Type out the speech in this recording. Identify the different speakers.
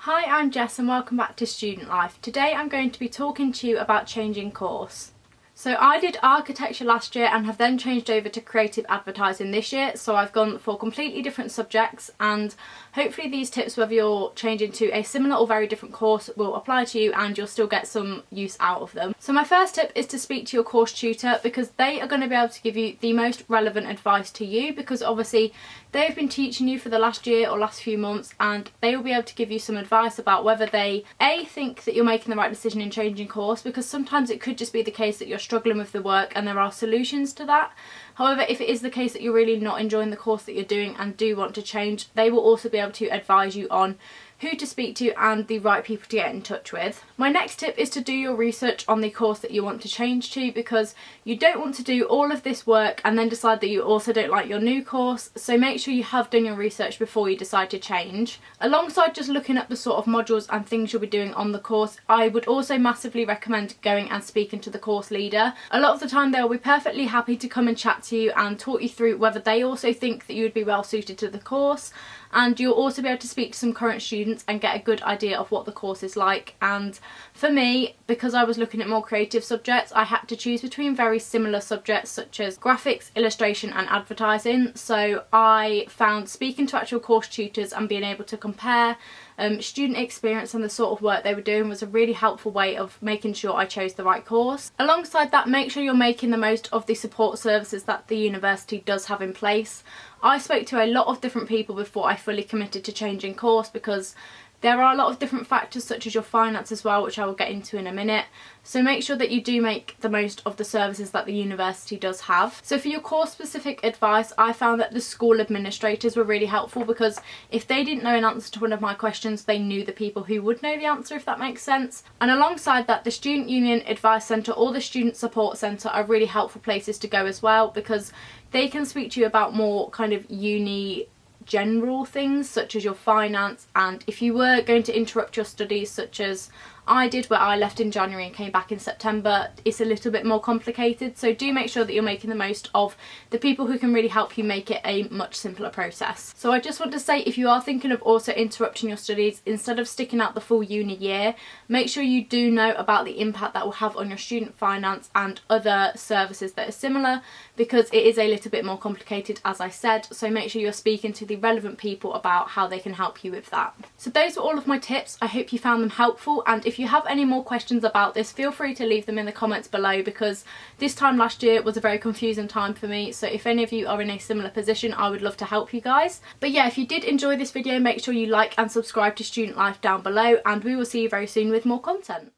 Speaker 1: Hi, I'm Jess and welcome back to Student Life. Today I'm going to be talking to you about changing course. So I did architecture last year and have then changed over to creative advertising this year, so I've gone for completely different subjects, and hopefully these tips, whether you're changing to a similar or very different course, will apply to you and you'll still get some use out of them. So my first tip is to speak to your course tutor, because they are going to be able to give you the most relevant advice to you, because obviously they've been teaching you for the last year or last few months, and they will be able to give you some advice about whether they think that you're making the right decision in changing course, because sometimes it could just be the case that you're struggling with the work and there are solutions to that. However, if it is the case that you're really not enjoying the course that you're doing and do want to change, they will also be able to advise you on who to speak to and the right people to get in touch with. My next tip is to do your research on the course that you want to change to, because you don't want to do all of this work and then decide that you also don't like your new course, so make sure you have done your research before you decide to change. Alongside just looking at the sort of modules and things you'll be doing on the course, I would also massively recommend going and speaking to the course leader. A lot of the time they'll be perfectly happy to come and chat to you and talk you through whether they also think that you would be well suited to the course, and you'll also be able to speak to some current students and get a good idea of what the course is like. And for me, because I was looking at more creative subjects, I had to choose between very similar subjects such as graphics, illustration and advertising, so I found speaking to actual course tutors and being able to compare student experience and the sort of work they were doing was a really helpful way of making sure I chose the right course. Alongside that, make sure you're making the most of the support services that the university does have in place. I spoke to a lot of different people before I fully committed to changing course, because there are a lot of different factors such as your finance as well, which I will get into in a minute. So make sure that you do make the most of the services that the university does have. So for your course specific advice, I found that the school administrators were really helpful, because if they didn't know an answer to one of my questions, they knew the people who would know the answer, if that makes sense. And alongside that, the Student Union Advice Centre or the Student Support Centre are really helpful places to go as well, because they can speak to you about more kind of uni general things such as your finance, and if you were going to interrupt your studies such as I did, where I left in January and came back in September, it's a little bit more complicated. So do make sure that you're making the most of the people who can really help you make it a much simpler process. So I just want to say, if you are thinking of also interrupting your studies, instead of sticking out the full uni year, make sure you do know about the impact that will have on your student finance and other services that are similar, because it is a little bit more complicated, as I said, so make sure you're speaking to the relevant people about how they can help you with that. So those were all of my tips. I hope you found them helpful, and if you have any more questions about this, feel free to leave them in the comments below, because this time last year was a very confusing time for me, so if any of you are in a similar position, I would love to help you guys. But yeah, if you did enjoy this video, make sure you like and subscribe to Student Life down below, and we will see you very soon with more content.